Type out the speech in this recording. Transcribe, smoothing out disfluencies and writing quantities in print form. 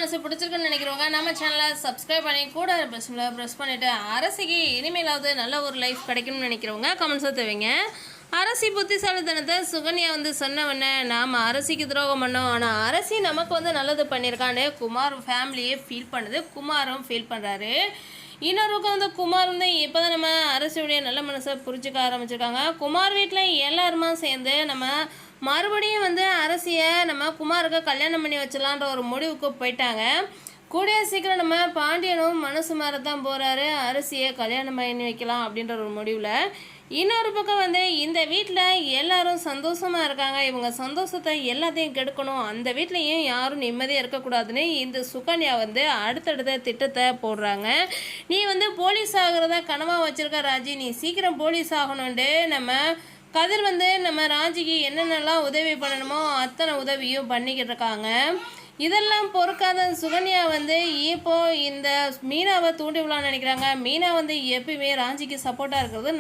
மனசு பிடிச்சிருக்குன்னு நினைக்கிறவங்க நம்ம சேனலை சப்ஸ்கிரைப் பண்ணி கூட ப்ரெஸ் பண்ணிவிட்டு அரசிக்கு இனிமேலாவது நல்ல ஒரு லைஃப் கிடைக்கும்னு நினைக்கிறவங்க கமெண்ட்ஸை தேவைங்க. அரசி புத்திசாலித்தனத்தை சுகன்யா சொன்னவொன்னே நாம் அரசிக்கு துரோகம் பண்ணோம், ஆனால் அரசி நமக்கு நல்லது பண்ணியிருக்கான்னு குமார் ஃபேமிலியே ஃபீல் பண்ணுது. குமாரும் ஃபீல் பண்ணுறாரு. இன்னொரு பக்கம் குமார் இப்போ தான் நம்ம அரசியுடைய நல்ல மனசை புரிஞ்சுக்க ஆரம்பிச்சிருக்காங்க. குமார் வீட்டில் எல்லாருமா சேர்ந்து நம்ம மறுபடியும் அரசியை நம்ம குமாருக்கு கல்யாணம் பண்ணி வச்சலான்ற ஒரு முடிவுக்கு போயிட்டாங்க. கூடிய சீக்கிரம் நம்ம பாண்டியனும் மனசு மாறத்தான் போகிறாரு, அரசியை கல்யாணம் பண்ணி வைக்கலாம் அப்படின்ற ஒரு முடிவில். இன்னொரு பக்கம் இந்த வீட்டில் எல்லாரும் சந்தோஷமாக இருக்காங்க. இவங்க சந்தோஷத்தை எல்லாத்தையும் கெடுக்கணும், அந்த வீட்லேயும் யாரும் நிம்மதியாக இருக்கக்கூடாதுன்னு இந்த சுகன்யா அடுத்தடுத்த திட்டத்தை போடுறாங்க. நீ போலீஸ் ஆகிறத கனவாக வச்சுருக்க ராஜி, நீ சீக்கிரம் போலீஸ் ஆகணுன்ட்டு நம்ம கதிர் நம்ம ராஜிக்கு என்னென்னலாம் உதவி பண்ணணுமோ அத்தனை உதவியும் பண்ணிக்கிட்டு இருக்காங்க. இதெல்லாம் பொறுக்காத சுகன்யா இப்போ இந்த மீனாவை தூண்டி விடலான்னு நினைக்கிறாங்க. மீனா எப்பயுமே ராஜிக்கு சப்போர்ட்டாக இருக்கிறது